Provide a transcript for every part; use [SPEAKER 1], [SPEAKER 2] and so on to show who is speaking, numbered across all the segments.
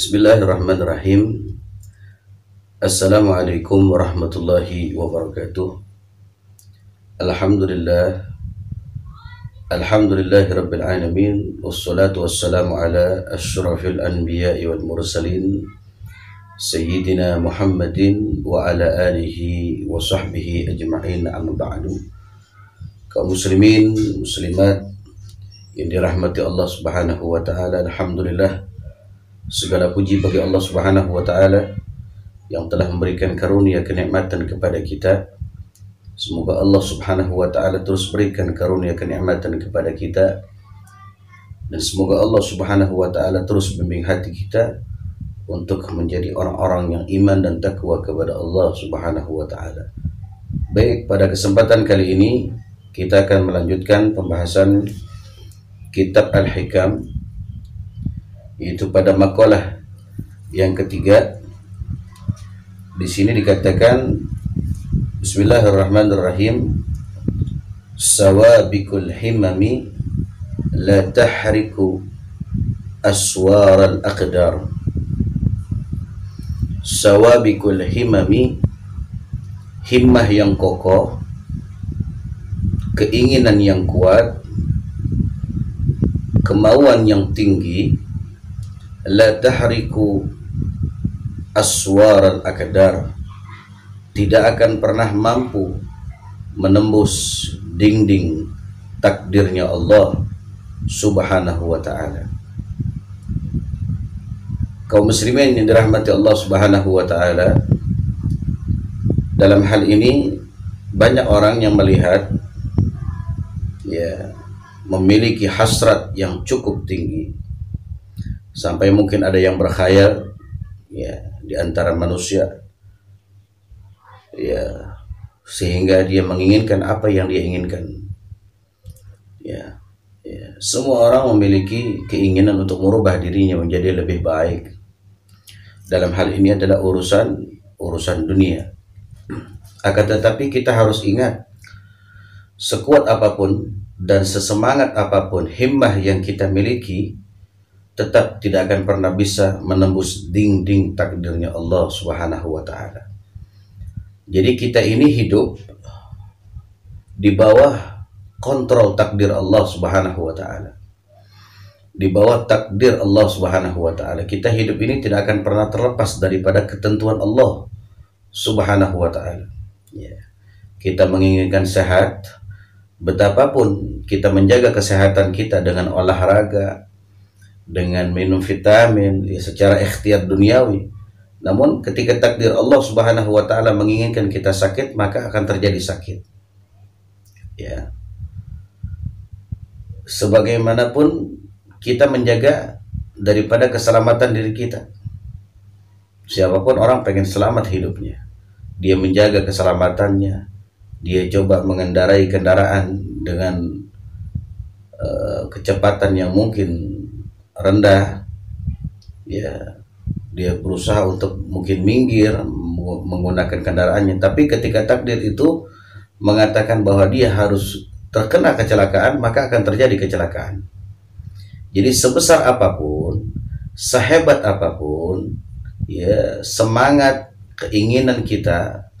[SPEAKER 1] Bismillahirrahmanirrahim. Assalamualaikum warahmatullahi wabarakatuh. Alhamdulillah. Alhamdulillahi rabbil alamin. Wassalatu wassalamu ala asyrafil anbiya'i wal mursalin Sayyidina Muhammadin wa ala alihi wa sahbihi ajma'in, amma ba'du. Kaum muslimin, muslimat yang dirahmati Allah subhanahu wa ta'ala, alhamdulillah, segala puji bagi Allah subhanahu wa ta'ala yang telah memberikan karunia kenikmatan kepada kita. Semoga Allah subhanahu wa ta'ala terus berikan karunia kenikmatan kepada kita, dan semoga Allah subhanahu wa ta'ala terus membimbing hati kita untuk menjadi orang-orang yang iman dan takwa kepada Allah subhanahu wa ta'ala. Baik, pada kesempatan kali ini kita akan melanjutkan pembahasan kitab Al-Hikam, yaitu pada makalah yang ketiga. Di sini dikatakan, Bismillahirrahmanirrahim, sawabikul himami la tahriku aswar al-aqdar. Sawabikul himami, himmah yang kokoh, keinginan yang kuat, kemauan yang tinggi, la tahriku aswar al-aqdar, tidak akan pernah mampu menembus dinding takdirnya Allah subhanahu wa ta'ala. Kaum muslimin yang dirahmati Allah subhanahu wa ta'ala, dalam hal ini banyak orang yang melihat memiliki hasrat yang cukup tinggi, sampai mungkin ada yang berkhayal di antara manusia, sehingga dia menginginkan apa yang dia inginkan. Semua orang memiliki keinginan untuk merubah dirinya menjadi lebih baik. Dalam hal ini adalah urusan dunia. Akan tetapi kita harus ingat, sekuat apapun dan sesemangat apapun himmah yang kita miliki, tetap tidak akan pernah bisa menembus dinding takdirnya Allah subhanahu wa ta'ala. Jadi kita ini hidup di bawah kontrol takdir Allah subhanahu wa ta'ala, di bawah takdir Allah subhanahu wa ta'ala. Kita hidup ini tidak akan pernah terlepas daripada ketentuan Allah subhanahu wa ta'ala. Kita menginginkan sehat, betapapun kita menjaga kesehatan kita dengan olahraga, dengan minum vitamin, secara ikhtiar duniawi. Namun ketika takdir Allah subhanahu wa ta'ala menginginkan kita sakit, maka akan terjadi sakit. Sebagaimanapun kita menjaga daripada keselamatan diri kita. Siapapun orang pengen selamat hidupnya, dia menjaga keselamatannya, dia coba mengendarai kendaraan dengan kecepatan yang mungkin rendah, dia berusaha untuk mungkin minggir menggunakan kendaraannya. Tapi ketika takdir itu mengatakan bahwa dia harus terkena kecelakaan, maka akan terjadi kecelakaan. Jadi sebesar apapun, sehebat apapun, semangat, keinginan kita,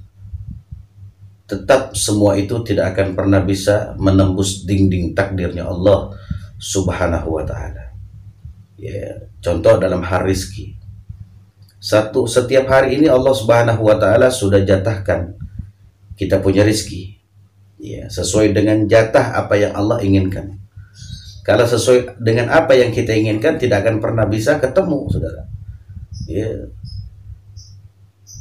[SPEAKER 1] tetap semua itu tidak akan pernah bisa menembus dinding takdirnya Allah subhanahu wa ta'ala. Contoh dalam hal rizki, setiap hari ini Allah subhanahu wa ta'ala sudah jatahkan kita punya rizki, sesuai dengan jatah apa yang Allah inginkan. Kalau sesuai dengan apa yang kita inginkan, tidak akan pernah bisa ketemu, saudara.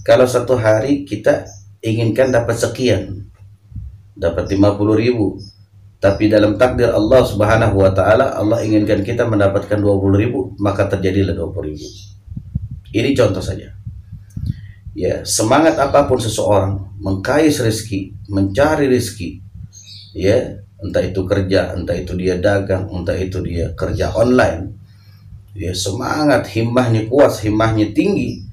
[SPEAKER 1] Kalau satu hari kita inginkan dapat sekian, dapat 50.000, tapi dalam takdir Allah subhanahu wa ta'ala, Allah inginkan kita mendapatkan 20.000, maka terjadilah 20.000. Ini contoh saja. Semangat apapun seseorang mengkais rezeki, mencari rezeki, entah itu kerja, entah itu dia dagang, entah itu dia kerja online, semangat, himmahnya kuat, himmahnya tinggi.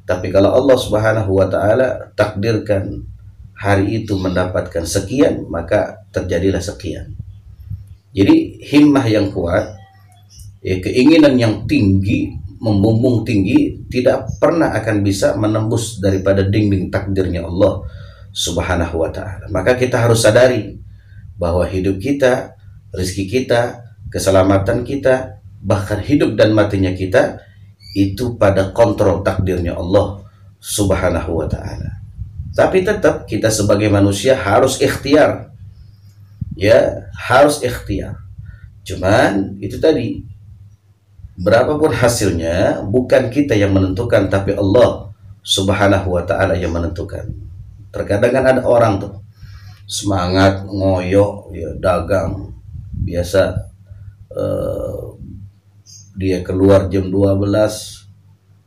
[SPEAKER 1] Tapi kalau Allah subhanahu wa ta'ala takdirkan hari itu mendapatkan sekian, maka terjadilah sekian. Jadi himmah yang kuat, keinginan yang tinggi, membumbung tinggi, tidak pernah akan bisa menembus daripada dinding takdirnya Allah Subhanahu wa ta'ala. Maka kita harus sadari bahwa hidup kita, rezeki kita, keselamatan kita, bahkan hidup dan matinya kita itu pada kontrol takdirnya Allah Subhanahu wa ta'ala. Tapi tetap kita sebagai manusia harus ikhtiar. Ya, harus ikhtiar. Cuman itu tadi, berapapun hasilnya bukan kita yang menentukan, tapi Allah Subhanahu wa ta'ala yang menentukan. Terkadang kan ada orang tuh semangat ngoyo ya, dagang biasa, dia keluar jam 12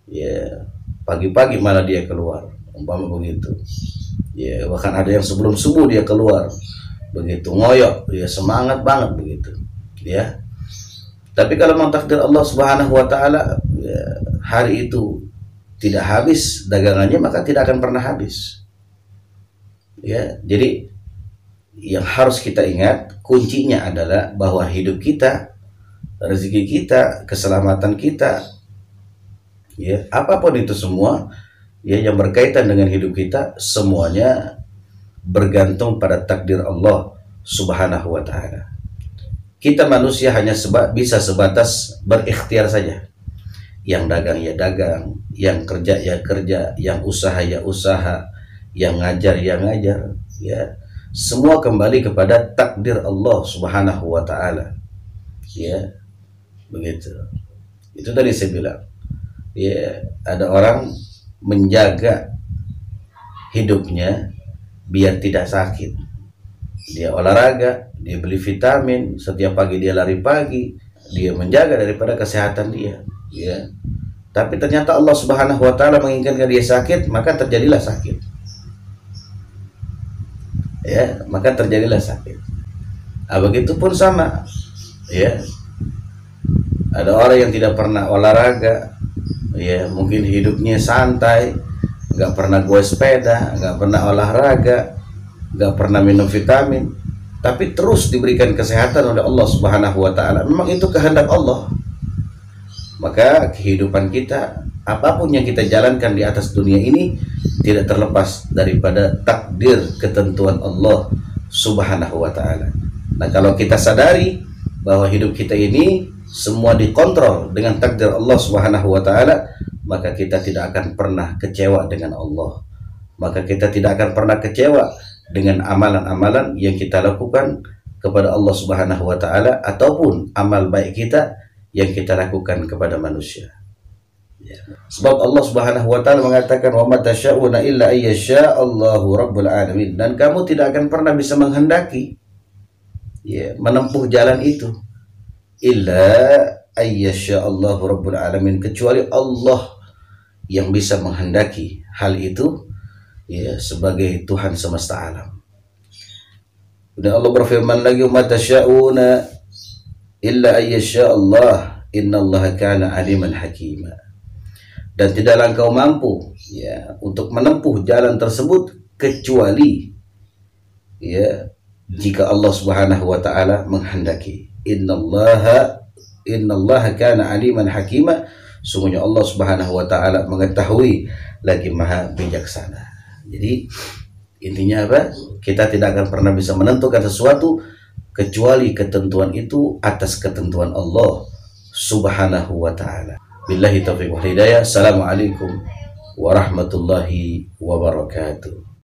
[SPEAKER 1] ya, pagi-pagi malah dia keluar, umpama begitu ya. Bahkan ada yang sebelum subuh dia keluar begitu, ngoyo ya, semangat banget begitu ya. Tapi kalau memang takdir Allah Subhanahu wa ta'ala ya, hari itu tidak habis dagangannya, maka tidak akan pernah habis ya. Jadi yang harus kita ingat, kuncinya adalah bahwa hidup kita, rezeki kita, keselamatan kita ya, apapun itu semua ya yang berkaitan dengan hidup kita, semuanya bergantung pada takdir Allah Subhanahu wa ta'ala. Kita manusia hanya bisa sebatas berikhtiar saja. Yang dagang ya dagang, yang kerja ya kerja, yang usaha ya usaha, yang ngajar ya ngajar ya. Semua kembali kepada takdir Allah Subhanahu wa ta'ala ya, begitu. Itu tadi saya bilang ya, ada orang menjaga hidupnya biar tidak sakit. Dia olahraga, dia beli vitamin, setiap pagi dia lari pagi, dia menjaga daripada kesehatan dia ya. Tapi ternyata Allah Subhanahu wa ta'ala menginginkan dia sakit, maka terjadilah sakit ya, maka terjadilah sakit. Nah, begitupun sama ya, ada orang yang tidak pernah olahraga ya, mungkin hidupnya santai, nggak pernah goes sepeda, nggak pernah olahraga, nggak pernah minum vitamin, tapi terus diberikan kesehatan oleh Allah Subhanahu wa ta'ala. Memang itu kehendak Allah. Maka kehidupan kita, apapun yang kita jalankan di atas dunia ini, tidak terlepas daripada takdir ketentuan Allah Subhanahu wa ta'ala. Nah, kalau kita sadari bahwa hidup kita ini semua dikontrol dengan takdir Allah Subhanahu wa ta'ala, maka kita tidak akan pernah kecewa dengan Allah. Maka kita tidak akan pernah kecewa dengan amalan-amalan yang kita lakukan kepada Allah Subhanahu wa ta'ala, ataupun amal baik kita yang kita lakukan kepada manusia ya. Sebab Allah Subhanahu wa ta'ala mengatakan, wa ma tasyauna illa ayyasha Allahu rabbul alamin, dan kamu tidak akan pernah bisa menghendaki ya, menempuh jalan itu, illa ayyasha Allahu rabbul alamin, kecuali Allah yang bisa menghendaki hal itu ya, sebagai Tuhan semesta alam. Dan Allah berfirman lagi, wa ma tasyauna illa ayyasha Allah innallaha kana aliman hakima, dan tidaklah engkau mampu ya untuk menempuh jalan tersebut kecuali ya jika Allah Subhanahu wa ta'ala menghendaki. Innallaha kana aliman hakima, sungguhnya Allah Subhanahu wa ta'ala mengetahui lagi maha bijaksana. Jadi intinya apa? Kita tidak akan pernah bisa menentukan sesuatu kecuali ketentuan itu atas ketentuan Allah Subhanahu wa ta'ala. Billahi taufiq wal hidayah. Assalamualaikum warahmatullahi wabarakatuh.